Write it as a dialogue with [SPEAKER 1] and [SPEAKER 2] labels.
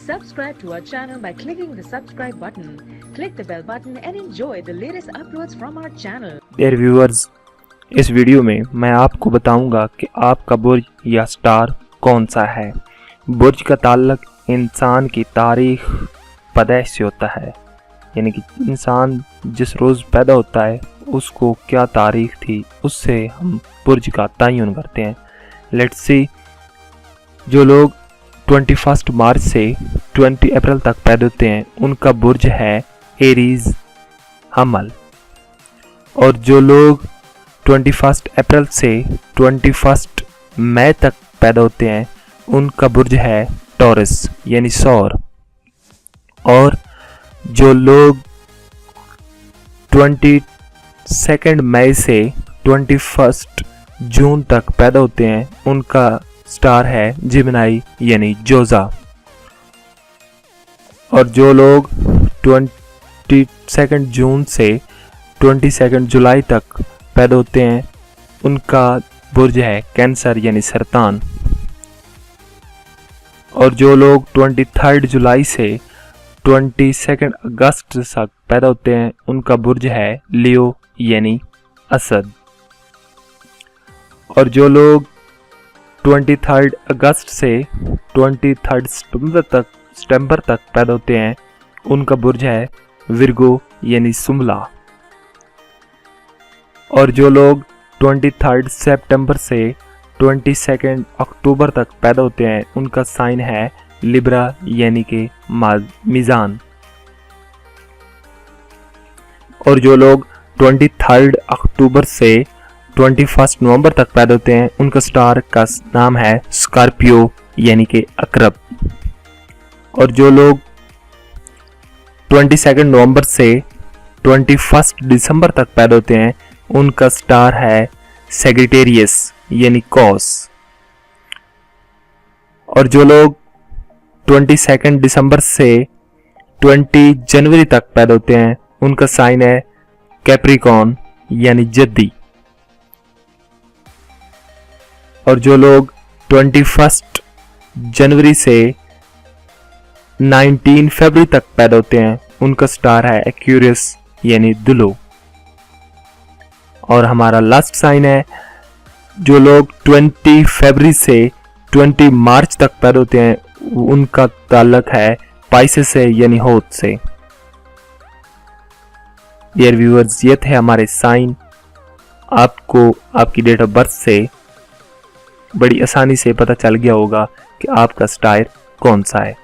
[SPEAKER 1] Subscribe to our channel by clicking the subscribe button. Click the bell button and enjoy the latest uploads from our channel.
[SPEAKER 2] Dear viewers, इस video में मैं आपको बताऊंगा कि आपका बुर्ज या स्टार कौन सा है। बुर्ज का ताल्लुक इंसान की तारीख पैदाइश से होता है, यानी कि इंसान जिस रोज़ पैदा होता है उसको क्या तारीख थी, उससे हम बुर्ज का तयन करते हैं। लेट्स सी, जो लोग 21 मार्च से 20 अप्रैल तक पैदा होते हैं उनका बुर्ज है एरीज हमल, और जो लोग 21 अप्रैल से 21 मई तक पैदा होते हैं उनका बुर्ज है टॉरस यानी सौर, और जो लोग 22 मई से 21 जून तक पैदा होते हैं उनका स्टार है जिमिनाई यानी जोजा, और जो लोग 22 जून से 22 जुलाई तक पैदा होते हैं उनका बुर्ज है कैंसर यानी सरतान, और जो लोग 23 जुलाई से 22 अगस्त तक पैदा होते हैं उनका बुर्ज है लियो यानी असद, और जो लोग 23 अगस्त से 23 सितंबर तक पैदा होते हैं उनका बुर्ज है विर्गो यानी सुमला, और जो लोग 23 सितंबर से 22 अक्टूबर तक पैदा होते हैं उनका साइन है लिब्रा यानी कि मीज़ान, और जो लोग 23 अक्टूबर से 21 नवंबर तक पैदा होते हैं उनका स्टार का नाम है स्कॉर्पियो यानी कि अकरब, और जो लोग 22 नवंबर से 21 दिसंबर तक पैदा होते हैं उनका स्टार है सेगिटेरियस यानी कॉस, और जो लोग 22 दिसंबर से 20 जनवरी तक पैदा होते हैं उनका साइन है कैप्रिकॉर्न यानी जद्दी, और जो लोग 21 जनवरी से 19 फरवरी तक पैदा होते हैं उनका स्टार है एक्यूरियस यानी दुलो, और हमारा लास्ट साइन है जो लोग 20 फरवरी से 20 मार्च तक पैदा होते हैं उनका ताल्लुक है पाइसेस से यानी होत से। डियर व्यूअर्स, ये थे हमारे साइन। आपको आपकी डेट ऑफ बर्थ से बड़ी आसानी से पता चल गया होगा कि आपका स्टार कौन सा है।